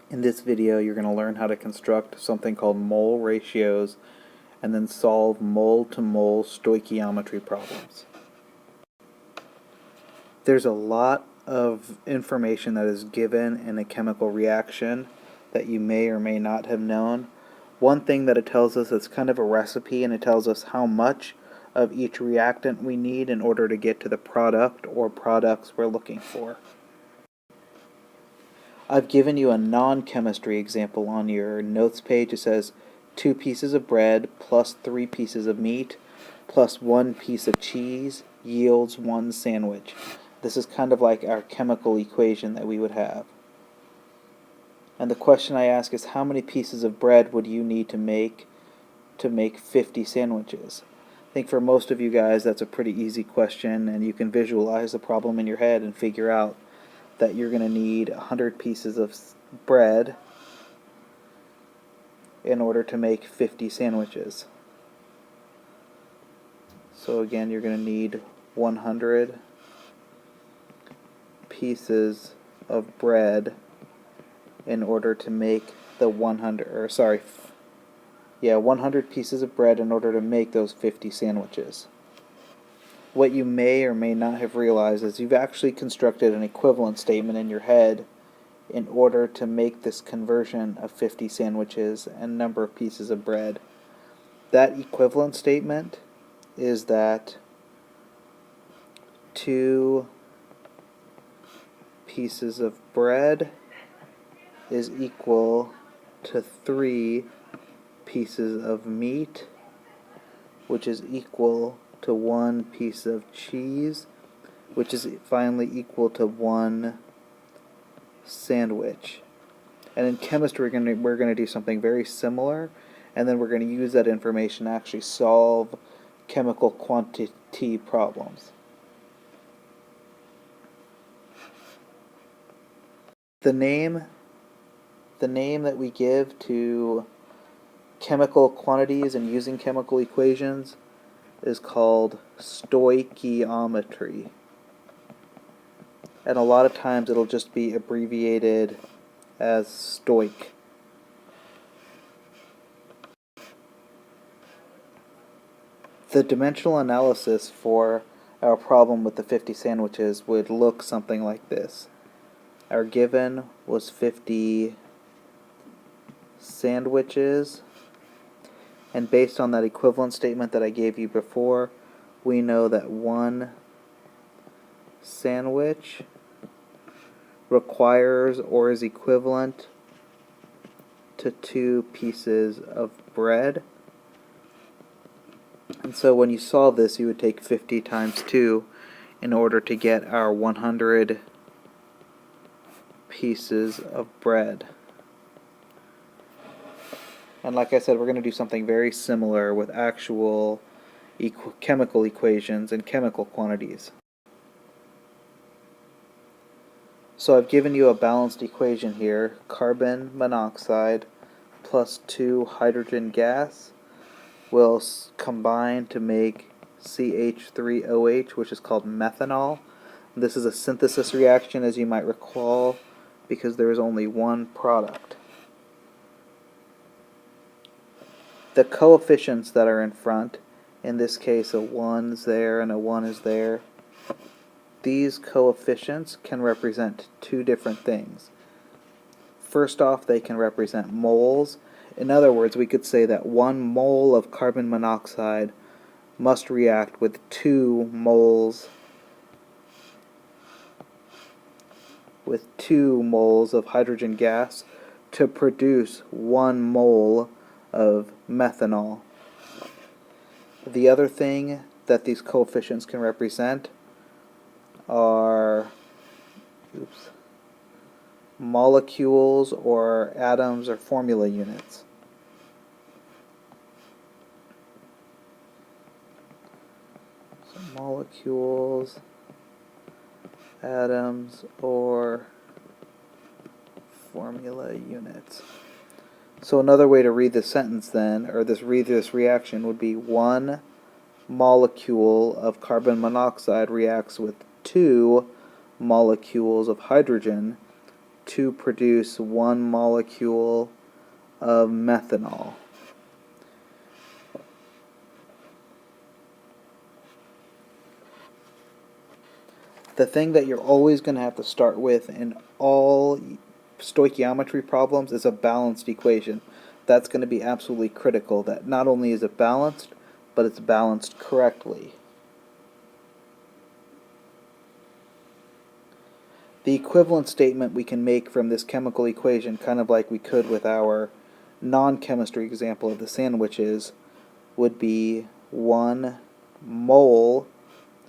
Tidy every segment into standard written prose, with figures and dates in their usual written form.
In this video, you're going to learn how to construct something called mole ratios and then solve mole-to-mole stoichiometry problems. There's a lot of information that is given in a chemical reaction that you may or may not have known. One thing that it tells us is kind of a recipe, and it tells us how much of each reactant we need in order to get to the product or products we're looking for. I've given you a non-chemistry example on your notes page. It says 2 pieces of bread plus 3 pieces of meat plus 1 piece of cheese yields 1 sandwich. This is kind of like our chemical equation that we would have. And the question I ask is, how many pieces of bread would you need to make 50 sandwiches? I think for most of you guys that's a pretty easy question, and you can visualize the problem in your head and figure out that you're going to need 100 pieces of bread in order to make 50 sandwiches. So again, you're going to need 100 pieces of bread in order to make the 100 pieces of bread in order to make those 50 sandwiches. What you may or may not have realized is you've actually constructed an equivalent statement in your head in order to make this conversion of 50 sandwiches and number of pieces of bread. That equivalent statement is that 2 pieces of bread is equal to 3 pieces of meat, which is equal to 1 piece of cheese, which is finally equal to 1 sandwich. And in chemistry, we're going to do something very similar, and then we're going to use that information to actually solve chemical quantity problems. The name that we give to chemical quantities and using chemical equations is called stoichiometry. And a lot of times it'll just be abbreviated as stoich. The dimensional analysis for our problem with the 50 sandwiches would look something like this. Our given was 50 sandwiches, and based on that equivalent statement that I gave you before, we know that 1 sandwich requires or is equivalent to 2 pieces of bread. And so when you solve this, you would take 50 times 2 in order to get our 100 pieces of bread. And like I said, we're going to do something very similar with actual chemical equations and chemical quantities. So I've given you a balanced equation here. Carbon monoxide plus 2 hydrogen gas will combine to make CH3OH, which is called methanol. This is a synthesis reaction, as you might recall, because there is only one product. The coefficients that are in front, in this case a 1's there and a 1 is there, these coefficients can represent 2 different things. First off, they can represent moles. In other words, we could say that 1 mole of carbon monoxide must react with 2 moles of hydrogen gas to produce 1 mole of methanol. The other thing that these coefficients can represent are molecules or atoms or formula units. So molecules, atoms, or formula units. So another way to read this sentence then, or read this reaction, would be 1 molecule of carbon monoxide reacts with 2 molecules of hydrogen to produce 1 molecule of methanol. The thing that you're always going to have to start with in all stoichiometry problems is a balanced equation. That's going to be absolutely critical, that not only is it balanced, but it's balanced correctly. The equivalent statement we can make from this chemical equation, kind of like we could with our non-chemistry example of the sandwiches, would be 1 mole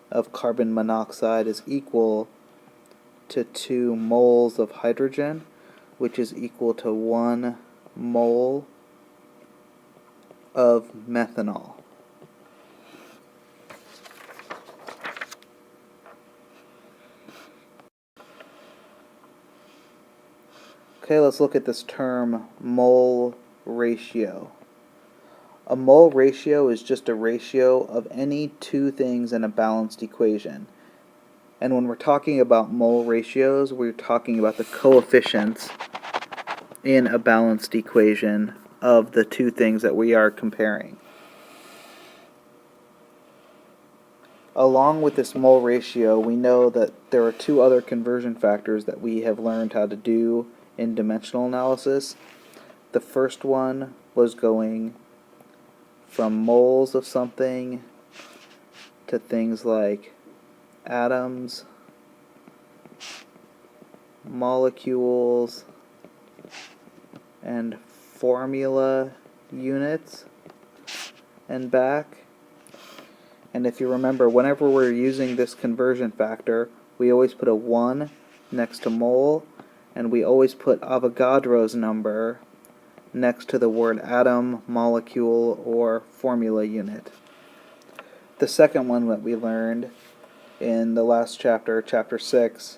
of carbon monoxide is equal to 2 moles of hydrogen, which is equal to 1 mole of methanol. Okay, let's look at this term mole ratio. A mole ratio is just a ratio of any two things in a balanced equation. And when we're talking about mole ratios, we're talking about the coefficients in a balanced equation of the two things that we are comparing. Along with this mole ratio, we know that there are 2 other conversion factors that we have learned how to do in dimensional analysis. The first one was going from moles of something to things like atoms, molecules, and formula units, and back. And if you remember, whenever we're using this conversion factor, we always put a 1 next to mole, and we always put Avogadro's number next to the word atom, molecule, or formula unit. The second one that we learned in the last chapter, chapter 6,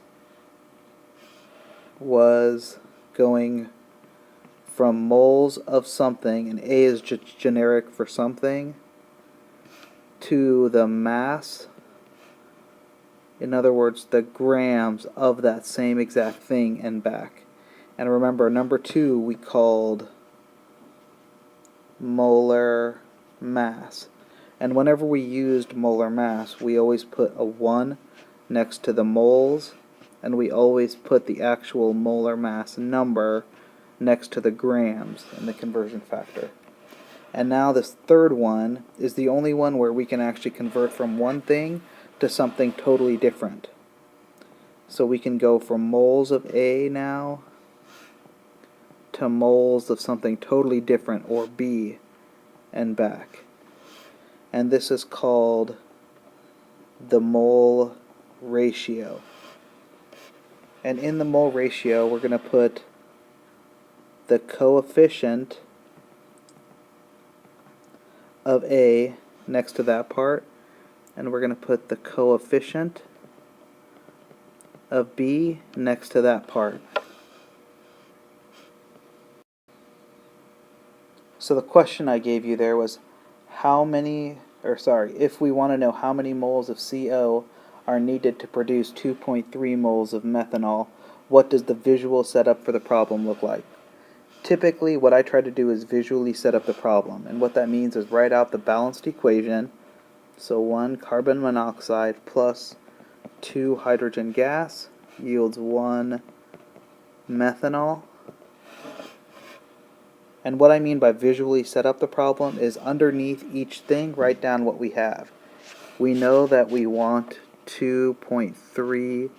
was going from moles of something, and A is generic for something, to the mass, in other words, the grams of that same exact thing and back. And remember, number 2 we called molar mass. And whenever we used molar mass, we always put a 1 next to the moles, and we always put the actual molar mass number next to the grams in the conversion factor. And now this third one is the only one where we can actually convert from one thing to something totally different. So we can go from moles of A now to moles of something totally different, or B, and back. And this is called the mole ratio. And in the mole ratio, we're going to put the coefficient of A next to that part, and we're going to put the coefficient of B next to that part. So the question I gave you there was if we want to know how many moles of CO are needed to produce 2.3 moles of methanol, what does the visual setup for the problem look like? Typically, what I try to do is visually set up the problem, and what that means is write out the balanced equation. So 1 carbon monoxide plus 2 hydrogen gas yields 1 methanol. And what I mean by visually set up the problem is underneath each thing, write down what we have. We know that we want 2.3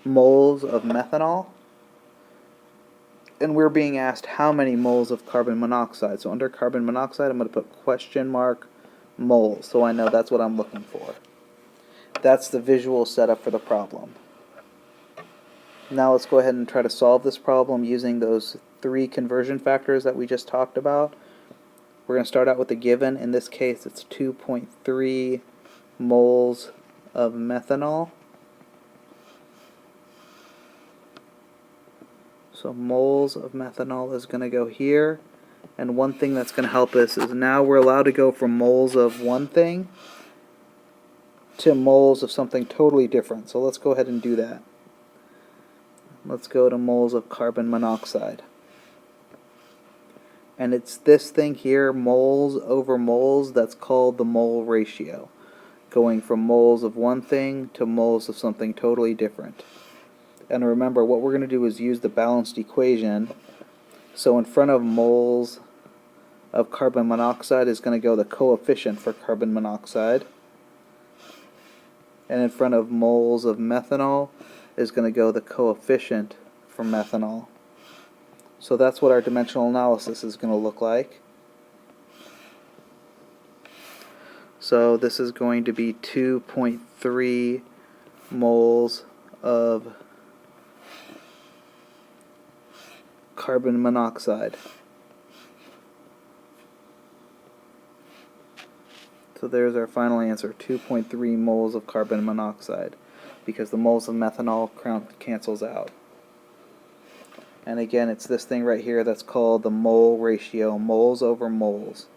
moles of methanol, and we're being asked how many moles of carbon monoxide. So under carbon monoxide, I'm going to put question mark moles, so I know that's what I'm looking for. That's the visual setup for the problem. Now let's go ahead and try to solve this problem using those 3 conversion factors that we just talked about. We're going to start out with the given. In this case, it's 2.3 moles of methanol. So moles of methanol is going to go here. And one thing that's going to help us is now we're allowed to go from moles of one thing to moles of something totally different. So let's go ahead and do that. let's go to moles of carbon monoxide. And it's this thing here, moles over moles, that's called the mole ratio. Going from moles of one thing to moles of something totally different. And remember, what we're going to do is use the balanced equation. So in front of moles of carbon monoxide is going to go the coefficient for carbon monoxide. And in front of moles of methanol is going to go the coefficient for methanol. So that's what our dimensional analysis is going to look like. So this is going to be 2.3 moles of carbon monoxide. So there's our final answer, 2.3 moles of carbon monoxide, because the moles of methanol cancels out. And again, it's this thing right here that's called the mole ratio, moles over moles.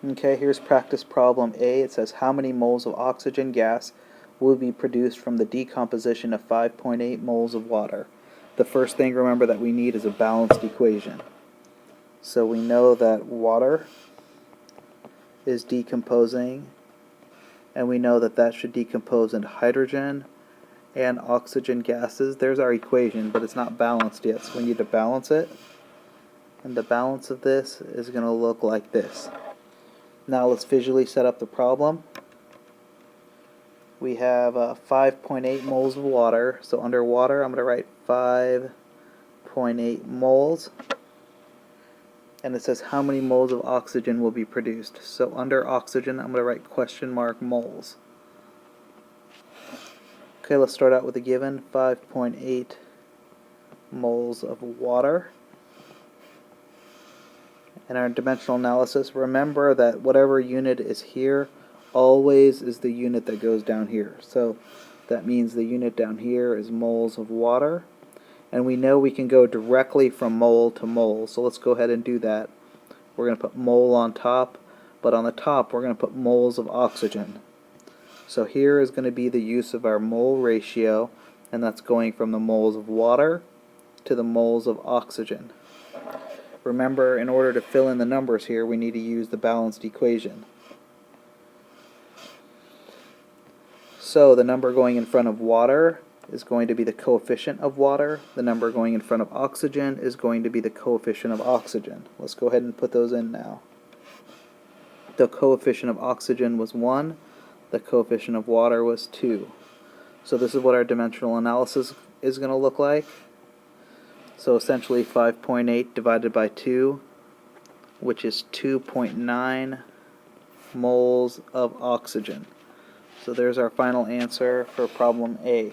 Okay, here's practice problem A. It says how many moles of oxygen gas will be produced from the decomposition of 5.8 moles of water. The first thing, remember, that we need is a balanced equation. So we know that water is decomposing, and we know that that should decompose into hydrogen and oxygen gases. There's our equation, but it's not balanced yet, so we need to balance it. And the balance of this is going to look like this. Now let's visually set up the problem. We have 5.8 moles of water, so under water I'm going to write 5.8 moles. And it says how many moles of oxygen will be produced. So under oxygen I'm going to write question mark moles. Okay, let's start out with a given, 5.8 moles of water. And our dimensional analysis, remember that whatever unit is here always is the unit that goes down here. So that means the unit down here is moles of water. And we know we can go directly from mole to mole, so let's go ahead and do that. We're going to put mole on top, but on the top we're going to put moles of oxygen. So here is going to be the use of our mole ratio, and that's going from the moles of water to the moles of oxygen. Remember, in order to fill in the numbers here, we need to use the balanced equation. So the number going in front of water is going to be the coefficient of water. The number going in front of oxygen is going to be the coefficient of oxygen. Let's go ahead and put those in now. The coefficient of oxygen was 1. The coefficient of water was 2. So this is what our dimensional analysis is going to look like. So essentially 5.8 divided by 2, which is 2.9 moles of oxygen. So there's our final answer for problem A.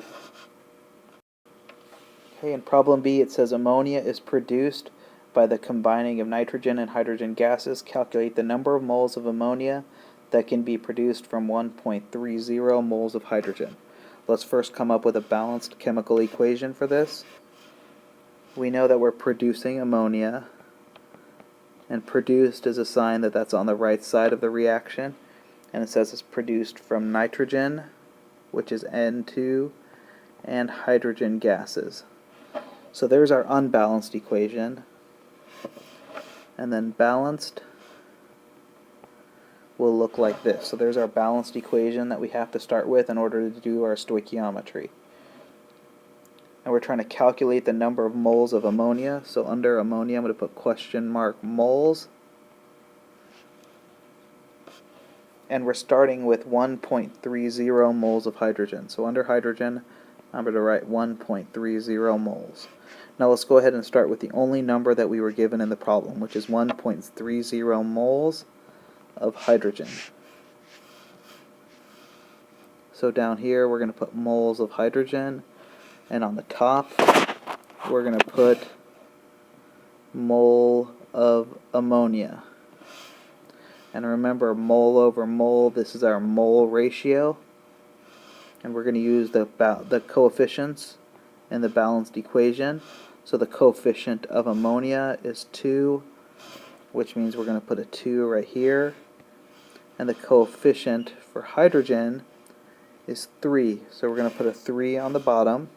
Okay, in problem B it says ammonia is produced by the combining of nitrogen and hydrogen gases. Calculate the number of moles of ammonia that can be produced from 1.30 moles of hydrogen. Let's first come up with a balanced chemical equation for this. We know that we're producing ammonia, and produced is a sign that that's on the right side of the reaction, and it says it's produced from nitrogen, which is N2, and hydrogen gases. So there's our unbalanced equation, and then balanced will look like this. So there's our balanced equation that we have to start with in order to do our stoichiometry. And we're trying to calculate the number of moles of ammonia. So under ammonia I'm going to put question mark moles. And we're starting with 1.30 moles of hydrogen. So under hydrogen I'm going to write 1.30 moles. Now let's go ahead and start with the only number that we were given in the problem, which is 1.30 moles of hydrogen. So down here we're going to put moles of hydrogen, and on the top we're going to put mole of ammonia. And remember, mole over mole, this is our mole ratio, and we're going to use the coefficients in the balanced equation. So the coefficient of ammonia is 2, which means we're going to put a 2 right here. And the coefficient for hydrogen is 3. So we're going to put a 3 on the bottom.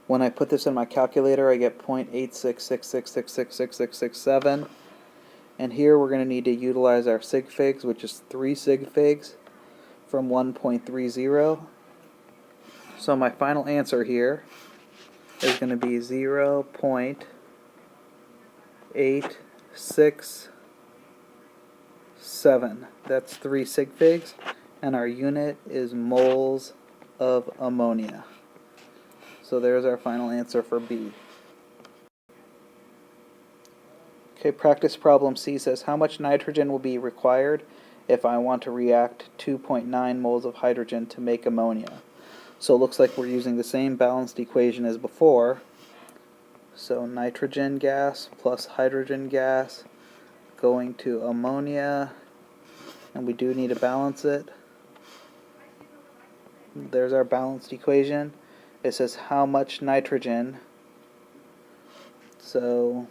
When I put this in my calculator, I get 0.8666666667. And here we're going to need to utilize our sig figs, which is 3 sig figs from 1.30. So my final answer here is going to be 0.867. That's 3 sig figs, and our unit is moles of ammonia. So there's our final answer for B. Okay, practice problem C says, how much nitrogen will be required if I want to react 2.9 moles of hydrogen to make ammonia? So it looks like we're using the same balanced equation as before. So nitrogen gas plus hydrogen gas going to ammonia, and we do need to balance it. There's our balanced equation. It says how much nitrogen, so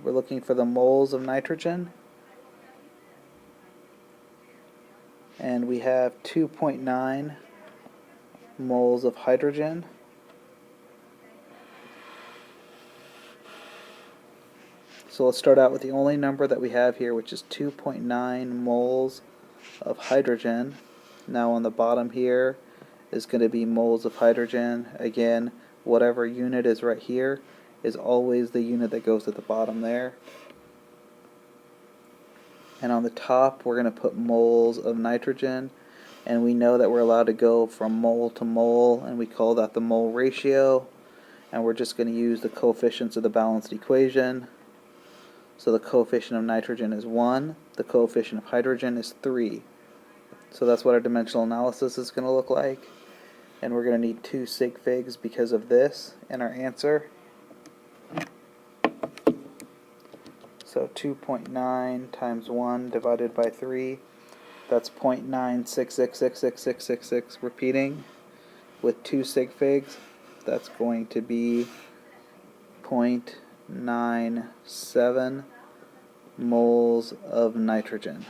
we're looking for the moles of nitrogen, and we have 2.9 moles of hydrogen. So let's start out with the only number that we have here, which is 2.9 moles of hydrogen. Now on the bottom here is going to be moles of hydrogen. Again, whatever unit is right here is always the unit that goes at the bottom there. And on the top we're going to put moles of nitrogen, and we know that we're allowed to go from mole to mole, and we call that the mole ratio, and we're just going to use the coefficients of the balanced equation. So the coefficient of nitrogen is 1, the coefficient of hydrogen is 3. So that's what our dimensional analysis is going to look like. And we're going to need 2 sig figs because of this in our answer. So 2.9 times 1 divided by 3, that's 0.9666666, repeating. With 2 sig figs, that's going to be 0.97 moles of nitrogen.